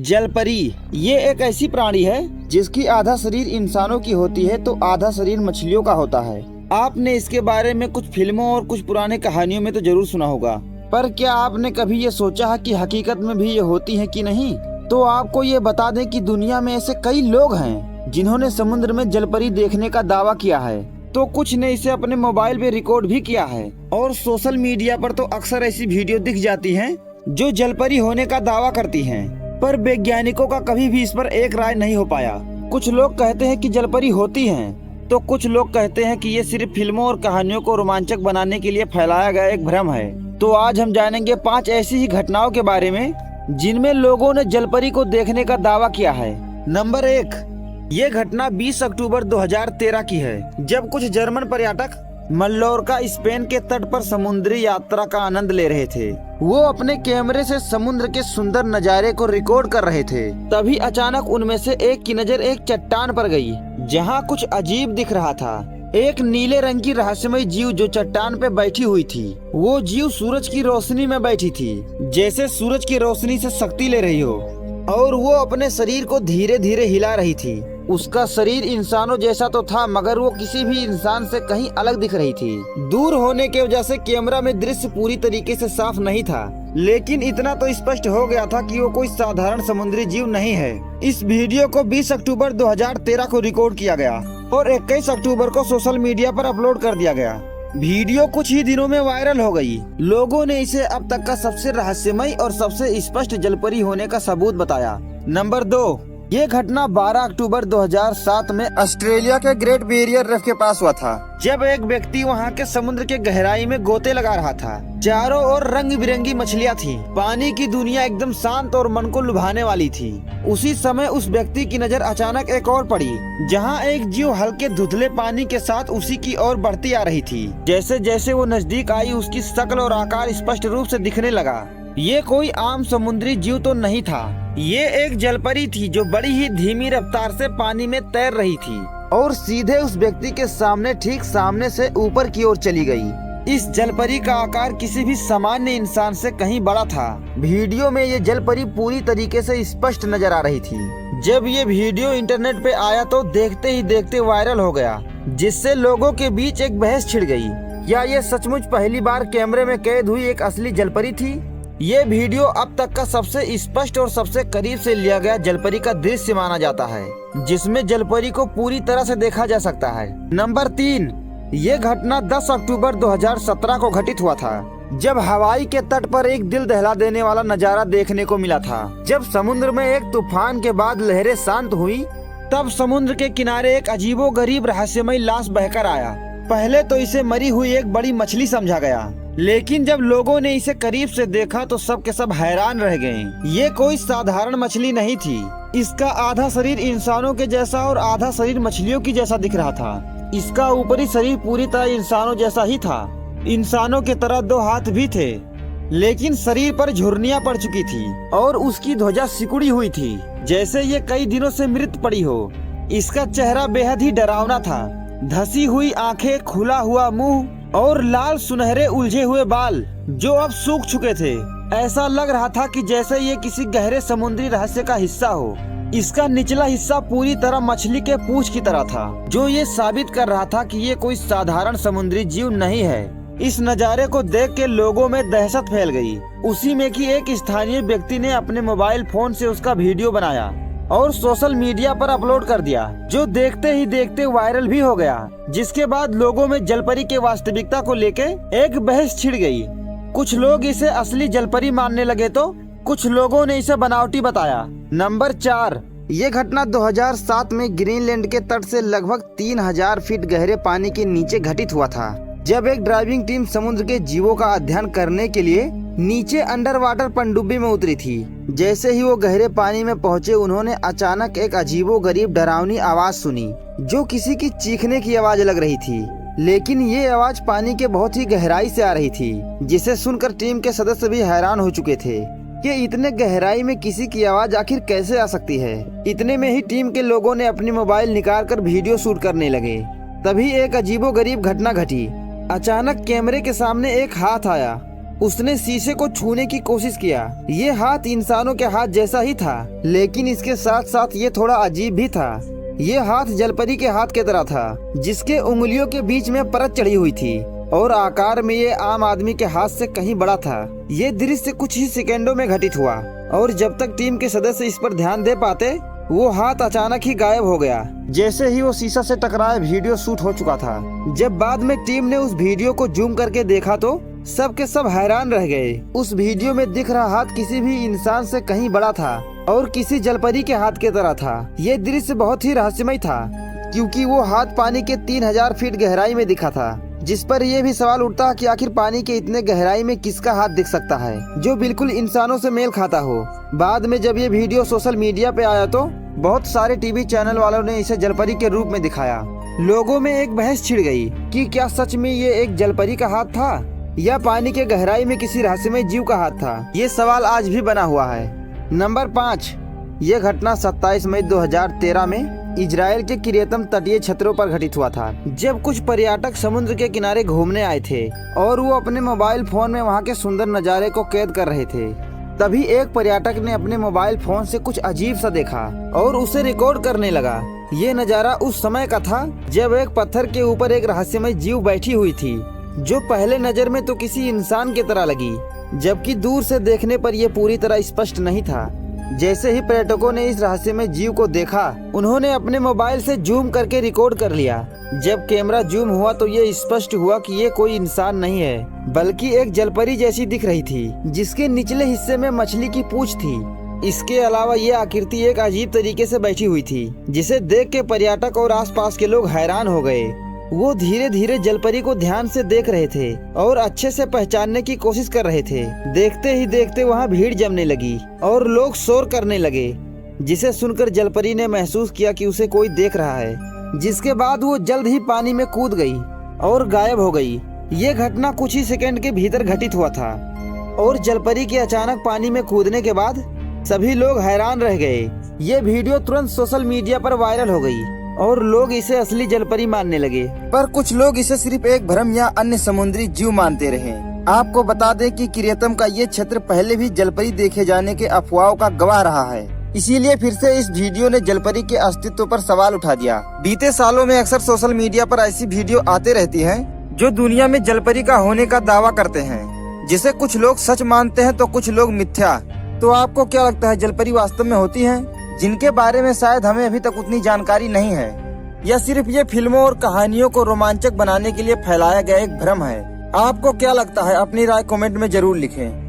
जलपरी ये एक ऐसी प्राणी है जिसकी आधा शरीर इंसानों की होती है तो आधा शरीर मछलियों का होता है। आपने इसके बारे में कुछ फिल्मों और कुछ पुराने कहानियों में तो जरूर सुना होगा, पर क्या आपने कभी ये सोचा है कि हकीकत में भी ये होती है कि नहीं? तो आपको ये बता दें कि दुनिया में ऐसे कई लोग हैं जिन्होंने समुद्र में जलपरी देखने का दावा किया है, तो कुछ ने इसे अपने मोबाइल पे रिकॉर्ड भी किया है और सोशल मीडिया पर तो अक्सर ऐसी वीडियो दिख जाती हैं जो जलपरी होने का दावा करती हैं। पर वैज्ञानिकों का कभी भी इस पर एक राय नहीं हो पाया। कुछ लोग कहते हैं कि जलपरी होती हैं, तो कुछ लोग कहते हैं कि ये सिर्फ फिल्मों और कहानियों को रोमांचक बनाने के लिए फैलाया गया एक भ्रम है। तो आज हम जानेंगे 5 ऐसी ही घटनाओं के बारे में जिनमें लोगों ने जलपरी को देखने का दावा किया है। नंबर 1, ये घटना 20 अक्टूबर 2013 की है, जब कुछ जर्मन पर्यटक मल्लोर्का स्पेन के तट पर समुद्री यात्रा का आनंद ले रहे थे। वो अपने कैमरे से समुद्र के सुंदर नजारे को रिकॉर्ड कर रहे थे। तभी अचानक उनमें से एक की नजर एक चट्टान पर गई, जहाँ कुछ अजीब दिख रहा था। एक नीले रंग की रहस्यमय जीव जो चट्टान पे बैठी हुई थी। वो जीव सूरज की रोशनी में बैठी थी, जैसे सूरज की रोशनी से शक्ति ले रही हो, और वो अपने शरीर को धीरे धीरे हिला रही थी। उसका शरीर इंसानों जैसा तो था, मगर वो किसी भी इंसान से कहीं अलग दिख रही थी। दूर होने की वजह से कैमरा में दृश्य पूरी तरीके से साफ नहीं था, लेकिन इतना तो स्पष्ट हो गया था कि वो कोई साधारण समुद्री जीव नहीं है। इस वीडियो को 20 अक्टूबर 2013 को रिकॉर्ड किया गया और 21 अक्टूबर को सोशल मीडिया पर अपलोड कर दिया गया। वीडियो कुछ ही दिनों में वायरल हो गई। लोगों ने इसे अब तक का सबसे रहस्यमय और सबसे स्पष्ट जलपरी होने का सबूत बताया। नंबर 2, ये घटना 12 अक्टूबर 2007 में ऑस्ट्रेलिया के ग्रेट बैरियर रीफ के पास हुआ था, जब एक व्यक्ति वहाँ के समुद्र के गहराई में गोते लगा रहा था। चारों ओर रंग बिरंगी मछलियाँ थी। पानी की दुनिया एकदम शांत और मन को लुभाने वाली थी। उसी समय उस व्यक्ति की नजर अचानक एक और पड़ी, जहाँ एक जीव हल्के धुंधले पानी के साथ उसी की ओर बढ़ती आ रही थी। जैसे जैसे वो नजदीक आई, उसकी शक्ल और आकार स्पष्ट रूप से दिखने लगा। ये कोई आम समुद्री जीव तो नहीं था, ये एक जलपरी थी जो बड़ी ही धीमी रफ्तार से पानी में तैर रही थी और सीधे उस व्यक्ति के सामने ठीक सामने से ऊपर की ओर चली गई। इस जलपरी का आकार किसी भी सामान्य इंसान से कहीं बड़ा था। वीडियो में ये जलपरी पूरी तरीके से स्पष्ट नजर आ रही थी। जब ये वीडियो इंटरनेट पे आया तो देखते ही देखते वायरल हो गया, जिससे लोगों के बीच एक बहस छिड़ गई। क्या ये सचमुच पहली बार कैमरे में कैद हुई एक असली जलपरी थी? ये वीडियो अब तक का सबसे स्पष्ट और सबसे करीब से लिया गया जलपरी का दृश्य माना जाता है, जिसमें जलपरी को पूरी तरह से देखा जा सकता है। नंबर 3, ये घटना 10 अक्टूबर 2017 को घटित हुआ था, जब हवाई के तट पर एक दिल दहला देने वाला नजारा देखने को मिला था। जब समुद्र में एक तूफान के बाद लहरें शांत हुई, तब समुद्र के किनारे एक अजीबोगरीब रहस्यमय लाश बहकर आया। पहले तो इसे मरी हुई एक बड़ी मछली समझा गया, लेकिन जब लोगों ने इसे करीब से देखा तो सब के सब हैरान रह गए। ये कोई साधारण मछली नहीं थी। इसका आधा शरीर इंसानों के जैसा और आधा शरीर मछलियों की जैसा दिख रहा था। इसका ऊपरी शरीर पूरी तरह इंसानों जैसा ही था। इंसानों के तरह 2 हाथ भी थे, लेकिन शरीर पर झुर्रियां पड़ चुकी थी और उसकी ध्वजा सिकुड़ी हुई थी, जैसे ये कई दिनों से मृत पड़ी हो। इसका चेहरा बेहद ही डरावना था। धसी हुई आंखें, खुला हुआ मुंह और लाल सुनहरे उलझे हुए बाल जो अब सूख चुके थे। ऐसा लग रहा था कि जैसे ये किसी गहरे समुद्री रहस्य का हिस्सा हो। इसका निचला हिस्सा पूरी तरह मछली के पूंछ की तरह था, जो ये साबित कर रहा था कि ये कोई साधारण समुद्री जीव नहीं है। इस नज़ारे को देख के लोगों में दहशत फैल गई। उसी में कि एक स्थानीय व्यक्ति ने अपने मोबाइल फोन से उसका वीडियो बनाया और सोशल मीडिया पर अपलोड कर दिया, जो देखते ही देखते वायरल भी हो गया। जिसके बाद लोगों में जलपरी के वास्तविकता को लेके एक बहस छिड़ गई। कुछ लोग इसे असली जलपरी मानने लगे तो कुछ लोगों ने इसे बनावटी बताया। नंबर 4, ये घटना 2007 में ग्रीनलैंड के तट से लगभग 3000 फीट गहरे पानी के नीचे घटित हुआ था, जब एक ड्राइविंग टीम समुद्र के जीवों का अध्ययन करने के लिए नीचे अंडर वाटर पनडुब्बी में उतरी थी। जैसे ही वो गहरे पानी में पहुंचे, उन्होंने अचानक एक अजीबोगरीब डरावनी आवाज सुनी, जो किसी की चीखने की आवाज लग रही थी। लेकिन ये आवाज पानी के बहुत ही गहराई से आ रही थी, जिसे सुनकर टीम के सदस्य भी हैरान हो चुके थे कि इतने गहराई में किसी की आवाज आखिर कैसे आ सकती है। इतने में ही टीम के लोगों ने अपनी मोबाइल निकालकर वीडियो शूट करने लगे। तभी एक अजीबोगरीब घटना घटी। अचानक कैमरे के सामने एक हाथ आया। उसने शीशे को छूने की कोशिश किया। ये हाथ इंसानों के हाथ जैसा ही था, लेकिन इसके साथ साथ ये थोड़ा अजीब भी था। ये हाथ जलपरी के हाथ की तरह था, जिसके उंगलियों के बीच में परत चढ़ी हुई थी और आकार में ये आम आदमी के हाथ से कहीं बड़ा था। ये दृश्य कुछ ही सेकेंडों में घटित हुआ और जब तक टीम के सदस्य इस पर ध्यान दे पाते, वो हाथ अचानक ही गायब हो गया। जैसे ही वो शीशा से टकराए, वीडियो शूट हो चुका था। जब बाद में टीम ने उस वीडियो को जूम करके देखा तो सब के सब हैरान रह गए। उस वीडियो में दिख रहा हाथ किसी भी इंसान से कहीं बड़ा था और किसी जलपरी के हाथ की तरह था। ये दृश्य बहुत ही रहस्यमय था, क्योंकि वो हाथ पानी के 3000 फीट गहराई में दिखा था, जिस पर यह भी सवाल उठता है कि आखिर पानी के इतने गहराई में किसका हाथ दिख सकता है जो बिल्कुल इंसानों से मेल खाता हो। बाद में जब ये वीडियो सोशल मीडिया पे आया तो बहुत सारे टीवी चैनल वालों ने इसे जलपरी के रूप में दिखाया। लोगों में एक बहस छिड़ गई कि क्या सच में ये एक जलपरी का हाथ था या पानी के गहराई में किसी रहस्यमय जीव का हाथ था। ये सवाल आज भी बना हुआ है। नंबर 5, ये घटना 27 मई 2013 में इजराइल के किरेतम तटीय क्षेत्रों पर घटित हुआ था, जब कुछ पर्यटक समुद्र के किनारे घूमने आए थे और वो अपने मोबाइल फोन में वहाँ के सुंदर नज़ारे को कैद कर रहे थे। तभी एक पर्यटक ने अपने मोबाइल फोन से कुछ अजीब सा देखा और उसे रिकॉर्ड करने लगा। ये नज़ारा उस समय का था जब एक पत्थर के ऊपर एक रहस्यमय जीव बैठी हुई थी, जो पहले नजर में तो किसी इंसान की तरह लगी, जबकि दूर से देखने पर यह पूरी तरह स्पष्ट नहीं था। जैसे ही पर्यटकों ने इस रहस्यमय जीव को देखा, उन्होंने अपने मोबाइल से जूम करके रिकॉर्ड कर लिया। जब कैमरा जूम हुआ तो ये स्पष्ट हुआ कि ये कोई इंसान नहीं है, बल्कि एक जलपरी जैसी दिख रही थी, जिसके निचले हिस्से में मछली की पूंछ थी। इसके अलावा ये आकृति एक अजीब तरीके से बैठी हुई थी, जिसे देख के पर्यटक और आसपास के लोग हैरान हो गए। वो धीरे धीरे जलपरी को ध्यान से देख रहे थे और अच्छे से पहचानने की कोशिश कर रहे थे। देखते ही देखते वहाँ भीड़ जमने लगी और लोग शोर करने लगे, जिसे सुनकर जलपरी ने महसूस किया कि उसे कोई देख रहा है, जिसके बाद वो जल्द ही पानी में कूद गई और गायब हो गई। ये घटना कुछ ही सेकंड के भीतर घटित हुआ था और जलपरी के अचानक पानी में कूदने के बाद सभी लोग हैरान रह गए। ये वीडियो तुरंत सोशल मीडिया पर वायरल हो गई और लोग इसे असली जलपरी मानने लगे, पर कुछ लोग इसे सिर्फ एक भ्रम या अन्य समुद्री जीव मानते रहे। आपको बता दें कि किरेतम का ये क्षेत्र पहले भी जलपरी देखे जाने के अफवाहों का गवाह रहा है, इसीलिए फिर से इस वीडियो ने जलपरी के अस्तित्व पर सवाल उठा दिया। बीते सालों में अक्सर सोशल मीडिया पर ऐसी वीडियो आते रहती हैं जो दुनिया में जलपरी का होने का दावा करते हैं, जिसे कुछ लोग सच मानते हैं तो कुछ लोग मिथ्या। तो आपको क्या लगता है, जलपरी वास्तव में होती हैं, जिनके बारे में शायद हमें अभी तक उतनी जानकारी नहीं है, या सिर्फ ये फिल्मों और कहानियों को रोमांचक बनाने के लिए फैलाया गया एक भ्रम है? आपको क्या लगता है? अपनी राय कमेंट में जरूर लिखें।